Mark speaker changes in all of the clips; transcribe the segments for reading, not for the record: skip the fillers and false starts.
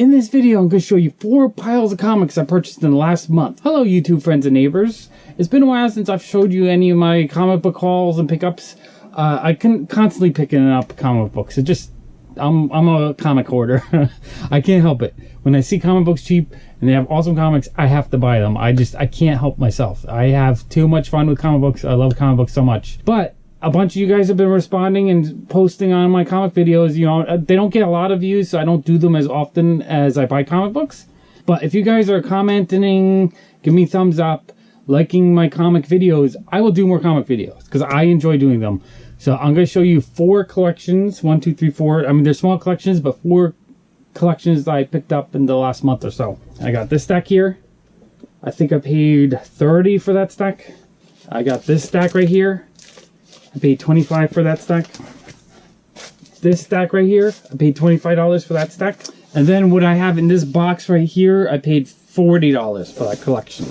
Speaker 1: In this video, I'm going to show you 4 piles of comics I purchased in the last month. Hello, YouTube friends and neighbors. It's been a while since I've showed you any of my comic book hauls and pickups. I can constantly picking up comic books. It just, I'm a comic hoarder. I can't help it. When I see comic books cheap and they have awesome comics, I have to buy them. I can't help myself. I have too much fun with comic books. I love comic books so much. But a bunch of you guys have been responding and posting on my comic videos. You know, they don't get a lot of views, so I don't do them as often as I buy comic books. But if you guys are commenting, give me thumbs up, liking my comic videos, I will do more comic videos because I enjoy doing them. So I'm going to show you 4 collections. 1, 2, 3, 4. I mean, they're small collections, but 4 collections that I picked up in the last month or so. I got this stack here. I think I paid $30 for that stack. I got this stack right here. I paid $25 for that stack. This stack right here, I paid $25 for that stack. And then what I have in this box right here, I paid $40 for that collection.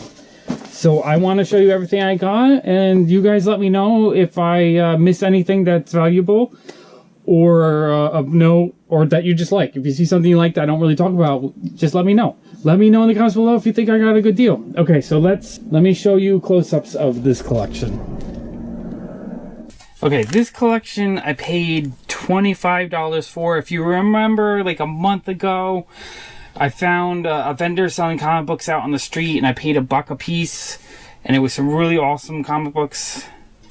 Speaker 1: So I want to show you everything I got, and you guys let me know if I miss anything that's valuable or of note, or that you just like. If you see something you like that I don't really talk about, just let me know. Let me know in the comments below if you think I got a good deal. Okay, so let me show you close-ups of this collection. Okay, this collection I paid $25 for. If you remember, like a month ago, I found a vendor selling comic books out on the street, and I paid $1 a piece, and it was some really awesome comic books.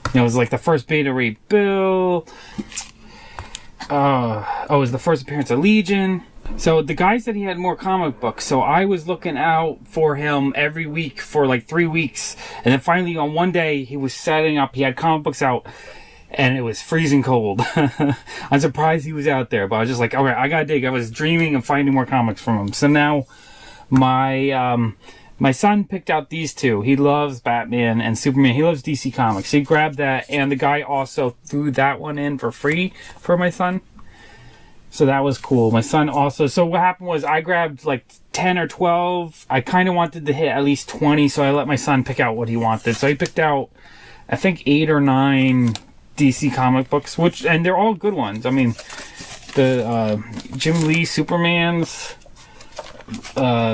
Speaker 1: You know, it was like the first Beta Ray Bill. It was the first appearance of Legion. So the guy said he had more comic books, so I was looking out for him every week for like 3 weeks, and then finally on one day he was setting up, he had comic books out, and it was freezing cold. I'm surprised he was out there, but I was just like, okay, I gotta dig. I was dreaming of finding more comics from him. So now my son picked out these 2. He loves Batman and Superman. He loves DC Comics. So he grabbed that, and the guy also threw that one in for free for my son. So that was cool. My son also, so what happened was I grabbed like 10 or 12. I kind of wanted to hit at least 20, so I let my son pick out what he wanted. So he picked out, I think, 8 or 9 DC comic books, and they're all good ones. I mean, the Jim Lee Supermans,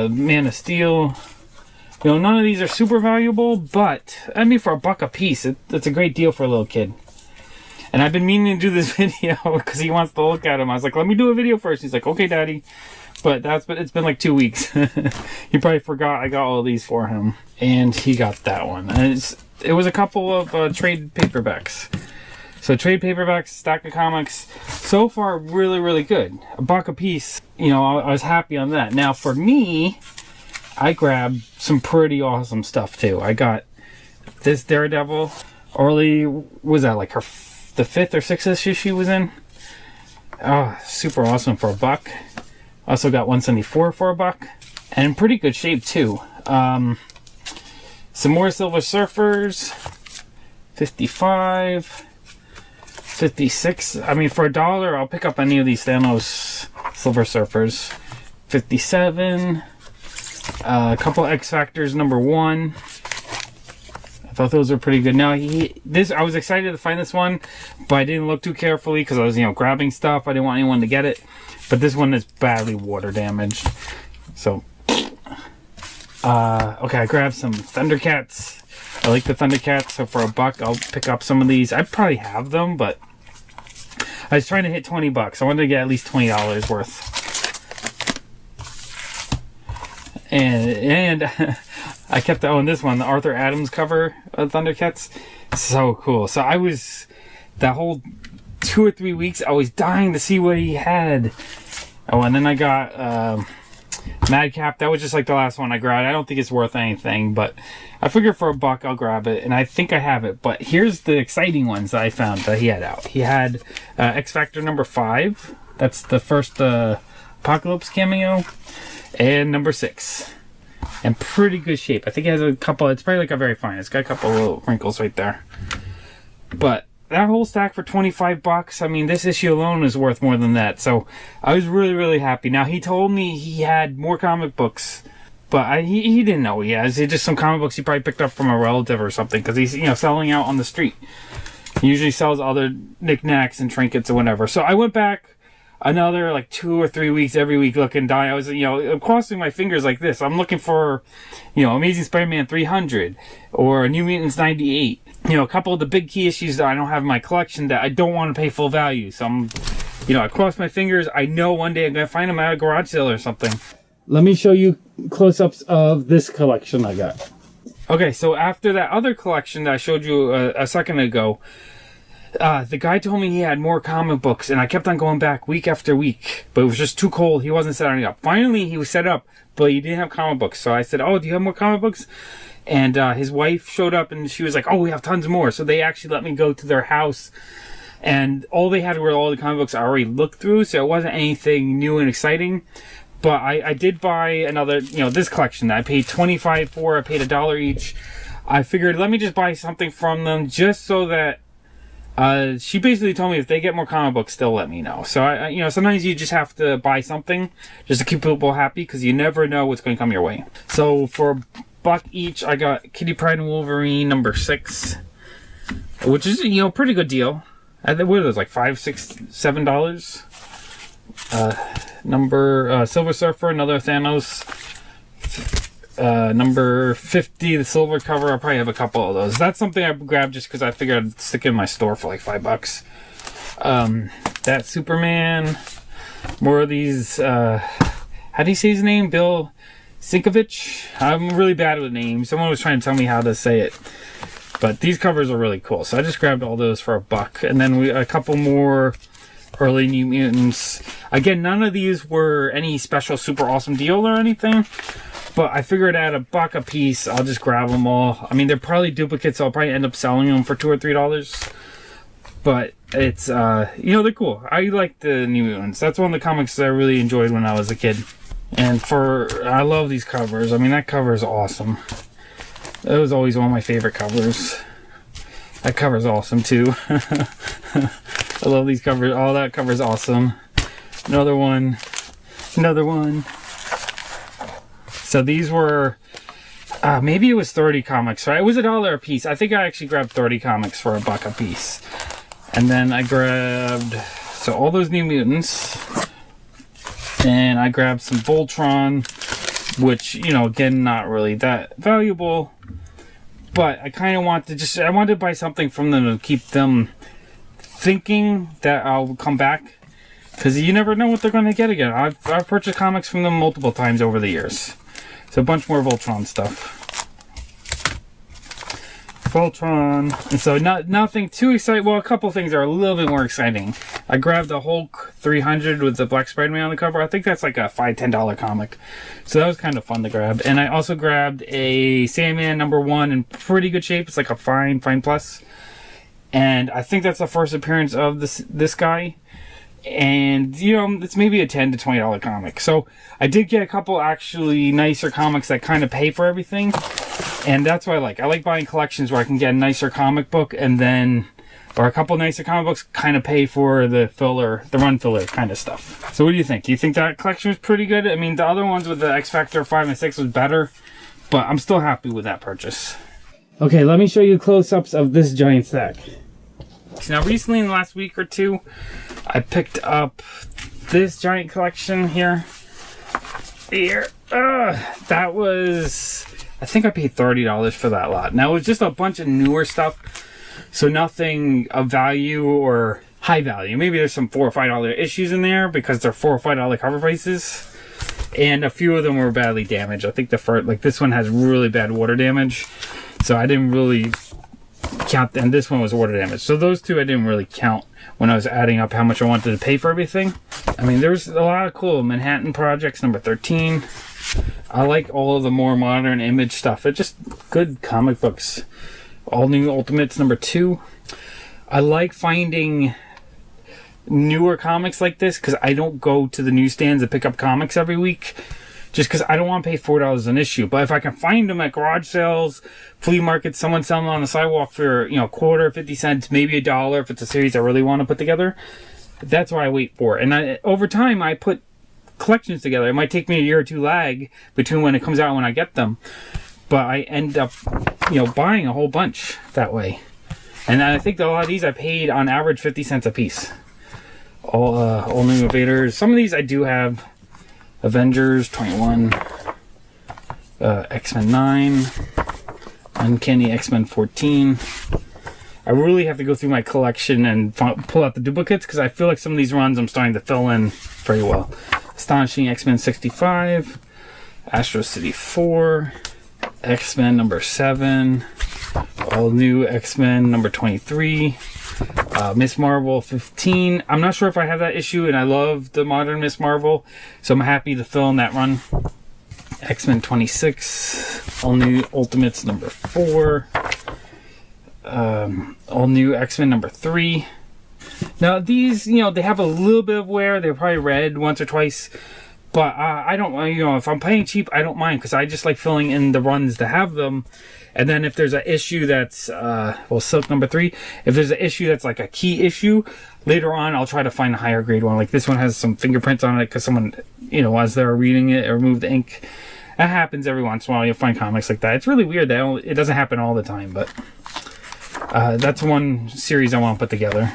Speaker 1: Man of Steel. You know, none of these are super valuable, but I mean, for $1 a piece, it's a great deal for a little kid. And I've been meaning to do this video because he wants to look at them. I was like, let me do a video first. He's like, okay, Daddy. But it's been like 2 weeks. He probably forgot I got all these for him, and he got that one. And it was a couple of trade paperbacks. So trade paperbacks, stack of comics, so far really, really good. $1 a piece, you know, I was happy on that. Now for me, I grabbed some pretty awesome stuff too. I got this Daredevil. Orly, was that like the 5th or 6th issue she was in? Oh, super awesome for $1. Also got 174 for $1. And in pretty good shape too. Some more Silver Surfers, 55. 56. I mean, for $1, I'll pick up any of these Thanos Silver Surfers. 57. A couple X Factors #1. I thought those were pretty good. Now, I was excited to find this one, but I didn't look too carefully because I was, grabbing stuff. I didn't want anyone to get it. But this one is badly water damaged. So, okay, I grabbed some Thundercats. I like the Thundercats, so for $1, I'll pick up some of these. I probably have them, but I was trying to hit $20. I wanted to get at least $20 worth. And I kept this one, the Arthur Adams cover of Thundercats. So cool. So I was, that whole 2 or 3 weeks, I was dying to see what he had. Oh, and then I got Madcap. That was just like the last one I grabbed. I don't think it's worth anything, but I figured for $1 I'll grab it, and I think I have it. But here's the exciting ones that I found that he had out. He had X Factor #5. That's the first Apocalypse cameo, and #6. And pretty good shape. I think it has a couple. It's probably like a very fine. It's got a couple little wrinkles right there. But that whole stack for $25, I mean, this issue alone is worth more than that. So I was really, really happy. Now, he told me he had more comic books, but he didn't know he has. It's just some comic books he probably picked up from a relative or something, because he's, selling out on the street. He usually sells other knickknacks and trinkets or whatever. So I went back. another like 2 or 3 weeks every week looking die. I was, I'm crossing my fingers like this. I'm looking for, Amazing Spider-Man 300 or New Mutants 98. A couple of the big key issues that I don't have in my collection that I don't want to pay full value. So I'm, I cross my fingers. I know one day I'm going to find them at a garage sale or something. Let me show you close-ups of this collection I got. Okay, so after that other collection that I showed you a second ago, the guy told me he had more comic books, and I kept on going back week after week, but it was just too cold. He wasn't setting up. Finally, he was set up, but he didn't have comic books. So I said, oh, do you have more comic books? And his wife showed up, and she was like, oh, we have tons more. So they actually let me go to their house, and all they had were all the comic books I already looked through, so it wasn't anything new and exciting. But I did buy another, this collection that I paid $25 for. I paid $1 each. I figured, let me just buy something from them just so that she basically told me if they get more comic books, they'll let me know. So, sometimes you just have to buy something just to keep people happy because you never know what's going to come your way. So, for $1 each, I got Kitty Pryde and Wolverine number 6, which is, pretty good deal. What are those, like $5, $6, $7? Silver Surfer, another Thanos. Number 50, the silver cover. I'll probably have a couple of those. That's something I grabbed just because I figured I'd stick it in my store for like $5. That Superman. More of these, how do you say his name? Bill Sinkovich? I'm really bad with names. Someone was trying to tell me how to say it. But these covers are really cool. So I just grabbed all those for $1. And then a couple more early New Mutants. Again, none of these were any special super awesome deal or anything. But I figured at $1 a piece, I'll just grab them all. I mean, they're probably duplicates, so I'll probably end up selling them for $2 or $3. But it's, they're cool. I like the New Mutants. That's one of the comics that I really enjoyed when I was a kid. And I love these covers. I mean, that cover is awesome. That was always one of my favorite covers. That cover's awesome, too. I love these covers. Oh, that cover's awesome. Another one. Another one. So these were, maybe it was 30 comics, right? It was $1 a piece. I think I actually grabbed 30 comics for $1 a piece. And then I grabbed, so all those New Mutants. And I grabbed some Voltron, which, again, not really that valuable. But I kind of want to I wanted to buy something from them to keep them thinking that I'll come back. Because you never know what they're going to get again. I've purchased comics from them multiple times over the years. So a bunch more Voltron stuff. Voltron. And so nothing too exciting. Well, a couple things are a little bit more exciting. I grabbed the Hulk 300 with the Black Spider-Man on the cover. I think that's like a $5, $10 comic. So that was kind of fun to grab. And I also grabbed a Sandman number 1 in pretty good shape. It's like a fine plus. And I think that's the first appearance of this guy. And, it's maybe a $10 to $20 comic. So I did get a couple actually nicer comics that kind of pay for everything. And that's what I like. I like buying collections where I can get a nicer comic book and then, or a couple nicer comic books kind of pay for the run filler kind of stuff. So what do you think? Do you think that collection was pretty good? I mean, the other ones with the X Factor 5 and 6 was better, but I'm still happy with that purchase. Okay, let me show you close-ups of this giant stack. Now, recently in the last week or two, I picked up this giant collection here. That was, I think I paid $30 for that lot. Now, it was just a bunch of newer stuff, so nothing of value or high value. Maybe there's some $4 or $5 issues in there because they're $4 or $5 cover prices. And a few of them were badly damaged. I think this one has really bad water damage. So I didn't really count, and this one was water damage. So those two I didn't really count when I was adding up how much I wanted to pay for everything. I mean, there's a lot of cool Manhattan Projects number 13. I like all of the more modern Image stuff. They're just good comic books. All New Ultimates number 2. I like finding newer comics like this because I don't go to the newsstands and pick up comics every week. Just because I don't want to pay $4 an issue. But if I can find them at garage sales, flea markets, someone selling them on the sidewalk for, a quarter, 50 cents, maybe $1 if it's a series I really want to put together, that's why I wait for. And over time, I put collections together. It might take me a year or two lag between when it comes out and when I get them. But I end up, buying a whole bunch that way. And I think that a lot of these I paid on average 50 cents a piece. All new Invaders. Some of these I do have. Avengers 21, X-Men 9, Uncanny X-Men 14. I really have to go through my collection and pull out the duplicates because I feel like some of these runs I'm starting to fill in very well. Astonishing X-Men 65, Astro City 4, X-Men number 7, all new X-Men number 23, Miss Marvel 15. I'm not sure if I have that issue, and I love the modern Miss Marvel, so I'm happy to fill in that run. X-Men 26, all new Ultimates number 4, all new X-Men number 3. Now these, you know, they have a little bit of wear. They're probably read once or twice, but I don't, you know, if I'm paying cheap, I don't mind because I just like filling in the runs to have them. And then if there's an issue that's, well, Silk number 3, if there's an issue that's like a key issue, later on I'll try to find a higher grade one. Like this one has some fingerprints on it because someone, you know, as they're reading it, removed the ink. That happens every once in a while. You'll find comics like that. It's really weird that it doesn't happen all the time, but that's one series I want to put together.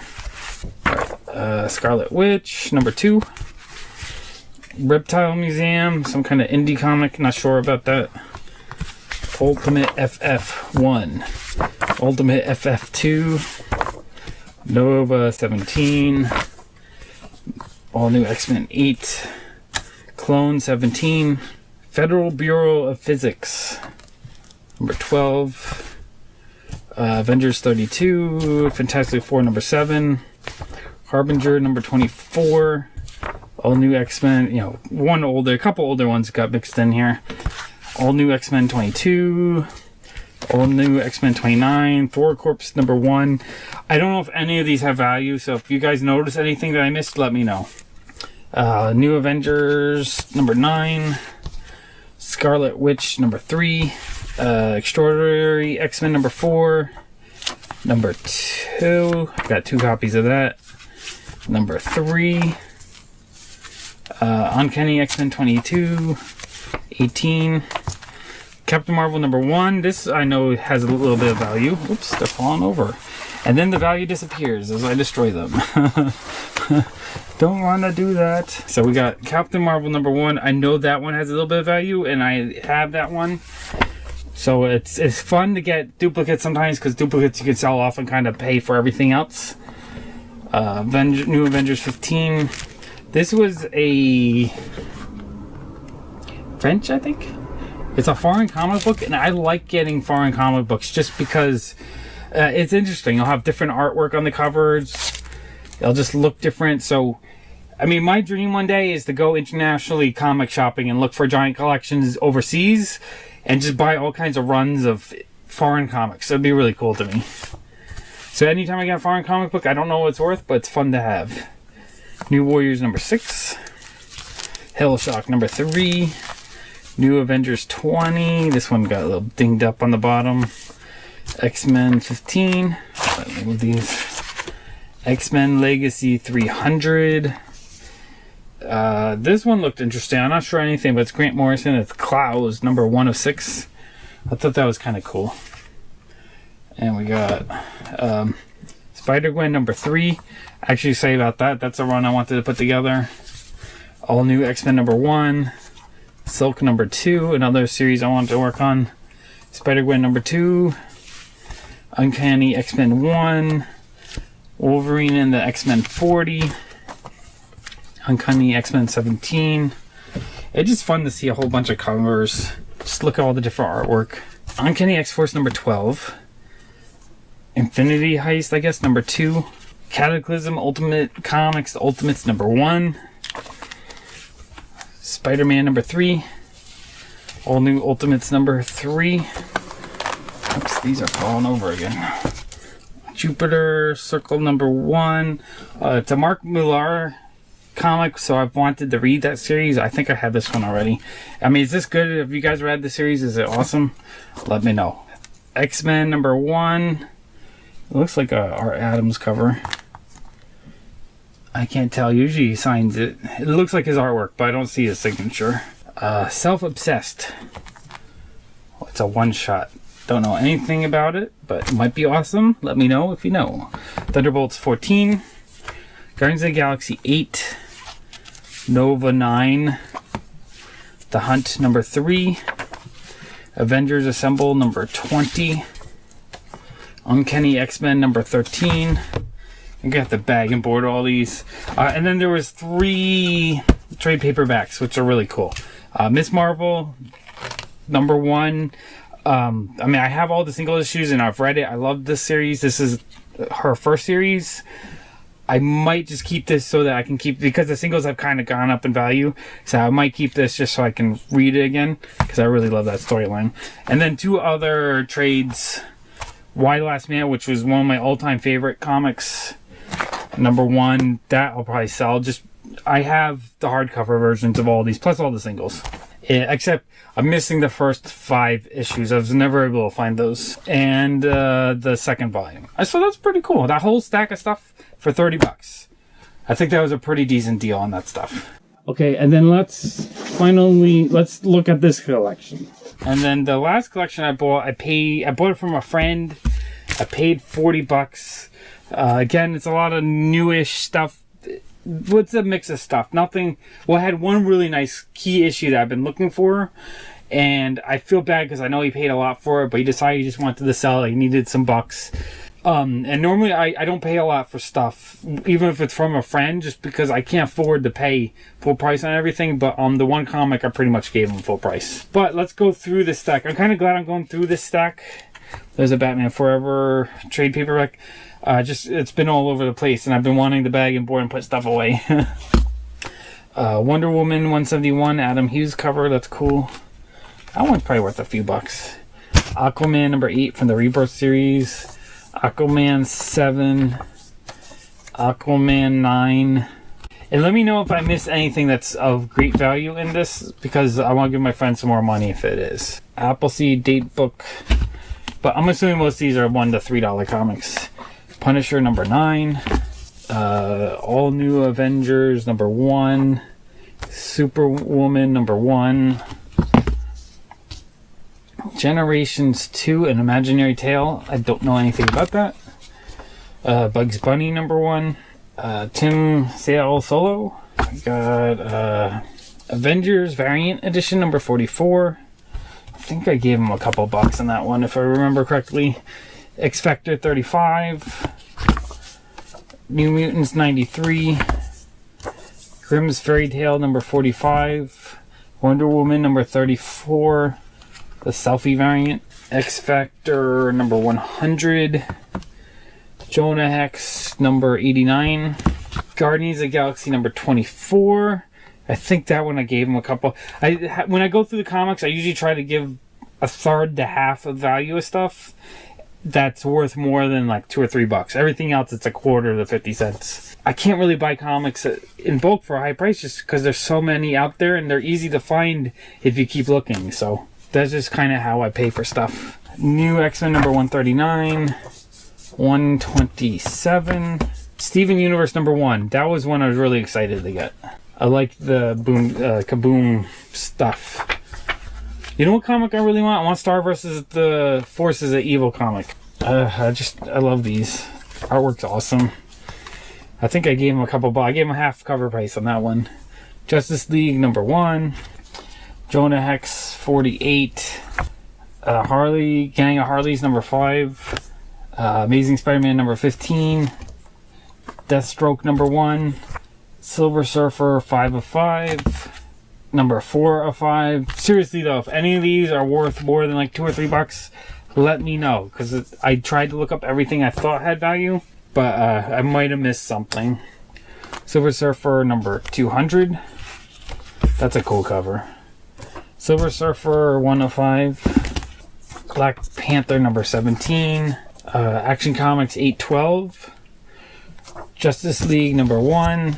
Speaker 1: Scarlet Witch number 2. Reptile Museum, some kind of indie comic, not sure about that. Ultimate FF1, Ultimate FF2, Nova 17, all new X-Men 8, Clone 17, Federal Bureau of Physics number 12, Avengers 32, Fantastic Four number 7, Harbinger number 24, all new X-Men, you know, a couple older ones got mixed in here. All new X-Men 22, all new X-Men 29, Thor Corps number 1. I don't know if any of these have value, so if you guys notice anything that I missed, let me know. New Avengers number 9, Scarlet Witch number 3, Extraordinary X-Men number 4, number 2, I've got 2 copies of that, number 3, Uncanny X-Men 22, 18, Captain Marvel number 1. This I know has a little bit of value. Oops, they're falling over. And then the value disappears as I destroy them. Don't want to do that. So we got Captain Marvel number 1. I know that one has a little bit of value, and I have that one. So it's fun to get duplicates sometimes, because duplicates you can sell off and kind of pay for everything else. New Avengers 15. This was a French, I think. It's a foreign comic book, and I like getting foreign comic books just because it's interesting. You'll have different artwork on the covers. They'll just look different. So, I mean, my dream one day is to go internationally comic shopping and look for giant collections overseas and just buy all kinds of runs of foreign comics. That'd be really cool to me. So anytime I get a foreign comic book, I don't know what it's worth, but it's fun to have. New Warriors number 6. Hellshock number 3. New Avengers 20. This one got a little dinged up on the bottom. X-Men 15. Move these. X-Men Legacy 300. This one looked interesting. I'm not sure anything, but it's Grant Morrison. It's Klaus, number 1 of 6. I thought that was kind of cool. And we got Spider-Gwen number 3. Actually, say about that. That's a run I wanted to put together. All new X-Men number 1. Silk number 2. Another series I wanted to work on. Spider-Gwen number 2. Uncanny X-Men 1. Wolverine and the X-Men 40. Uncanny X-Men 17. It's just fun to see a whole bunch of covers. Just look at all the different artwork. Uncanny X-Force number 12. Infinity Heist, I guess, number 2. Cataclysm Ultimate Comics, The Ultimates number 1. Spider-Man number 3. All new Ultimates number 3. Oops, these are falling over again. Jupiter Circle number 1. It's a Mark Millar comic, so I've wanted to read that series. I think I have this one already. I mean, is this good? Have you guys read the series? Is it awesome? Let me know. X-Men number 1. It looks like a Art Adams cover. I can't tell. Usually he signs it. It looks like his artwork, but I don't see his signature. Self-Obsessed. It's a one-shot. Don't know anything about it, but it might be awesome. Let me know if you know. Thunderbolts 14. Guardians of the Galaxy 8, Nova 9, The Hunt number 3, Avengers Assemble number 20, Uncanny X-Men number 13. I got the bag and board all these. And then there was 3 trade paperbacks, which are really cool. Miss Marvel number 1. I mean, I have all the single issues and I've read it. I love this series. This is her first series. I might just keep this so that I can keep, because the singles have kind of gone up in value, so I might keep this just so I can read it again, because I really love that storyline. And then 2 other trades. Y Last Man, which was one of my all-time favorite comics. Number 1, that I'll probably sell. Just, I have the hardcover versions of all these, plus all the singles. Except I'm missing the first 5 issues. I was never able to find those. And the second volume. So that's pretty cool. That whole stack of stuff for $30. I think that was a pretty decent deal on that stuff. Okay, and then let's look at this collection. And then the last collection I bought, I bought it from a friend. I paid $40. Again, it's a lot of newish stuff. What's a mix of stuff? Nothing. Well, I had one really nice key issue that I've been looking for, and I feel bad because I know he paid a lot for it, but he decided he just wanted to sell it. He needed some bucks. And normally I don't pay a lot for stuff, even if it's from a friend, just because I can't afford to pay full price on everything. But the one comic I pretty much gave him full price. But let's go through this stack. I'm kind of glad I'm going through this stack. There's a Batman Forever trade paperback. It's been all over the place, and I've been wanting to bag and board and put stuff away. Wonder Woman 171, Adam Hughes cover. That's cool. That one's probably worth a few bucks. Aquaman number 8 from the Rebirth series. Aquaman 7, Aquaman 9, and let me know if I missed anything that's of great value in this, because I want to give my friend some more money if it is. Appleseed date book, but I'm assuming most of these are $1 to $3 comics. Punisher number 9, All New Avengers number 1, Superwoman number 1, Generations 2, An Imaginary Tale. I don't know anything about that. Bugs Bunny number 1. Tim Sale Solo. I got Avengers Variant Edition number 44. I think I gave him a couple bucks on that one if I remember correctly. X-Factor 35. New Mutants 93. Grimm's Fairy Tale number 45. Wonder Woman number 34. The Selfie variant, X-Factor number 100, Jonah Hex number 89, Guardians of the Galaxy number 24. I think that one I gave him a couple. When I go through the comics, I usually try to give a third to half of value of stuff that's worth more than like $2 or $3. Everything else, it's a quarter to 50 cents. I can't really buy comics in bulk for a high price just because there's so many out there, and they're easy to find if you keep looking. So that's just kind of how I pay for stuff. New X-Men number 139, 127, Steven Universe number 1. That was one I was really excited to get. I like the Kaboom stuff. You know what comic I really want? I want Star vs. the Forces of Evil comic. I love these. Artwork's awesome. I think I gave him a couple bucks. I gave him a half cover price on that one. Justice League number 1. Jonah Hex 48, Harley, Gang of Harleys number 5, Amazing Spider-Man number 15, Deathstroke number 1, Silver Surfer 5 of 5, number 4 of 5. Seriously though, if any of these are worth more than like $2 or $3, let me know, because I tried to look up everything I thought had value, but I might have missed something. Silver Surfer number 200. That's a cool cover. Silver Surfer 105, Black Panther number 17, Action Comics 812, Justice League number 1,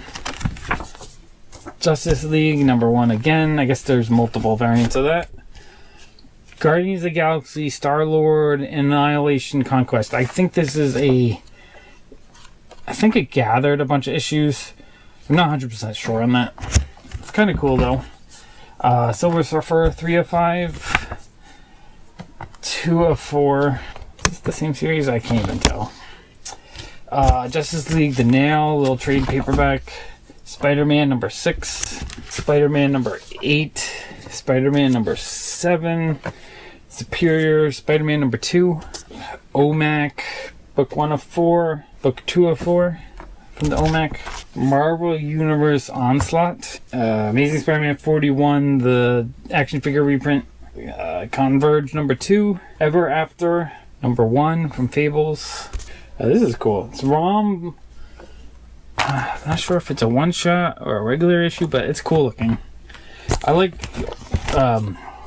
Speaker 1: Justice League number 1 again. I guess there's multiple variants of that. Guardians of the Galaxy, Star-Lord, Annihilation, Conquest. I think this is I think it gathered a bunch of issues. I'm not 100% sure on that. It's kind of cool though. Silver Surfer 3 of 5, 2 of 4. Is this the same series? I can't even tell. Justice League The Nail, little trade paperback. Spider-Man number 6. Spider-Man number 8. Spider-Man number 7. Superior Spider-Man number 2. OMAC, book 1 of 4. Book 2 of 4 from the OMAC. Marvel Universe Onslaught. Amazing Spider-Man 41, the action figure reprint. Converge number 2. Ever After number 1 from Fables. This is cool. It's ROM. I'm not sure if it's a one-shot or a regular issue, but it's cool looking. I like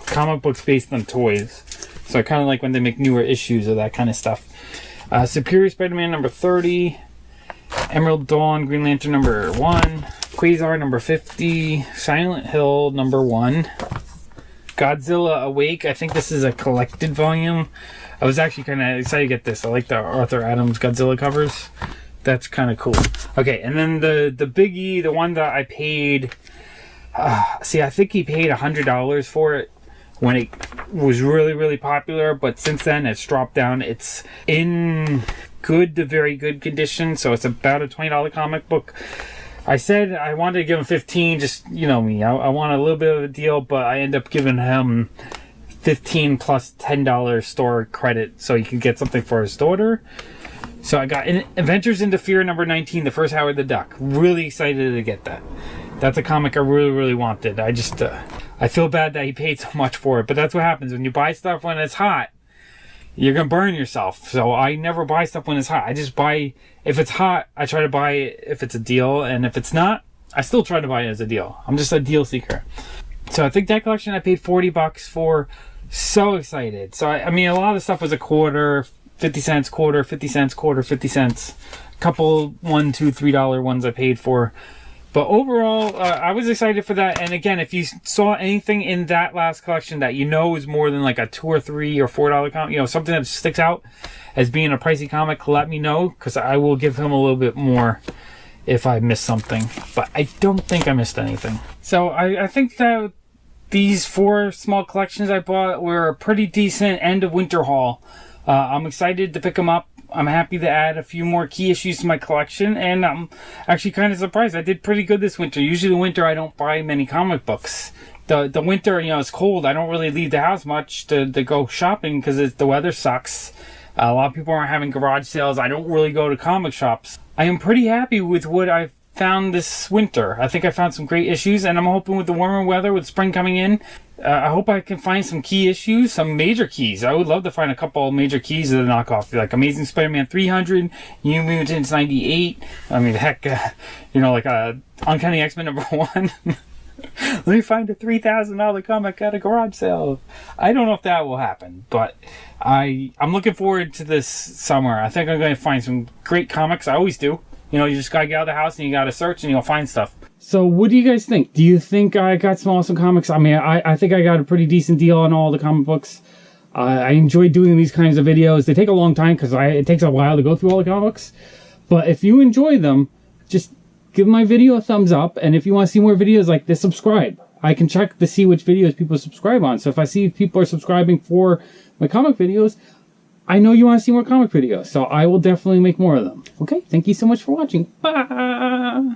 Speaker 1: comic books based on toys, so I kind of like when they make newer issues of that kind of stuff. Superior Spider-Man number 30. Emerald Dawn Green Lantern number 1. Quasar number 50. Silent Hill number 1. Godzilla Awake. I think this is a collected volume. I was actually kind of excited to get this. I like the Arthur Adams Godzilla covers. That's kind of cool. Okay, and then the biggie, the one that I paid... see, I think he paid $100 for it when it was really, really popular, but since then it's dropped down. It's in good to very good condition, so it's about a $20 comic book. I said I wanted to give him 15, just, you know me, I want a little bit of a deal, but I end up giving him 15 plus $10 store credit so he can get something for his daughter. So I got Adventures into Fear number 19, the first Howard the Duck. Really excited to get that. That's a comic I really, really wanted. I just, I feel bad that he paid so much for it, but that's what happens when you buy stuff when it's hot. You're gonna burn yourself. So I never buy stuff when it's hot. I just buy, if it's hot, I try to buy it if it's a deal, and if it's not, I still try to buy it as a deal. I'm just a deal seeker. So I think that collection I paid $40 for. So excited. So I mean, a lot of the stuff was a quarter, 50 cents, quarter, 50 cents, quarter, 50 cents. A couple $1, $2, $3 ones I paid for. But overall, I was excited for that. And again, if you saw anything in that last collection that you know is more than like a $2 or $3 or $4 comic, you know, something that sticks out as being a pricey comic, let me know, because I will give him a little bit more if I missed something. But I don't think I missed anything. So I think that these 4 small collections I bought were a pretty decent end of winter haul. I'm excited to pick them up. I'm happy to add a few more key issues to my collection, and I'm actually kind of surprised. I did pretty good this winter. Usually the winter I don't buy many comic books. The winter, you know, it's cold. I don't really leave the house much to go shopping because the weather sucks. A lot of people aren't having garage sales. I don't really go to comic shops. I am pretty happy with what I've found this winter. I think I found some great issues, and I'm hoping with the warmer weather, with spring coming in, I hope I can find some key issues, some major keys. I would love to find a couple major keys of the knockoff, like Amazing Spider-Man 300, New Mutants 98. I mean, heck, you know, like Uncanny X-Men number 1. Let me find a $3,000 comic at a garage sale. I don't know if that will happen, but I'm looking forward to this summer. I think I'm going to find some great comics. I always do. You know, you just gotta get out of the house and you gotta search and you'll find stuff. So what do you guys think? Do you think I got some awesome comics? I mean, I think I got a pretty decent deal on all the comic books. I enjoy doing these kinds of videos. They take a long time because it takes a while to go through all the comics. But if you enjoy them, just give my video a thumbs up. And if you want to see more videos like this, subscribe. I can check to see which videos people subscribe on. So if I see people are subscribing for my comic videos, I know you want to see more comic videos, so I will definitely make more of them. Okay, thank you so much for watching. Bye!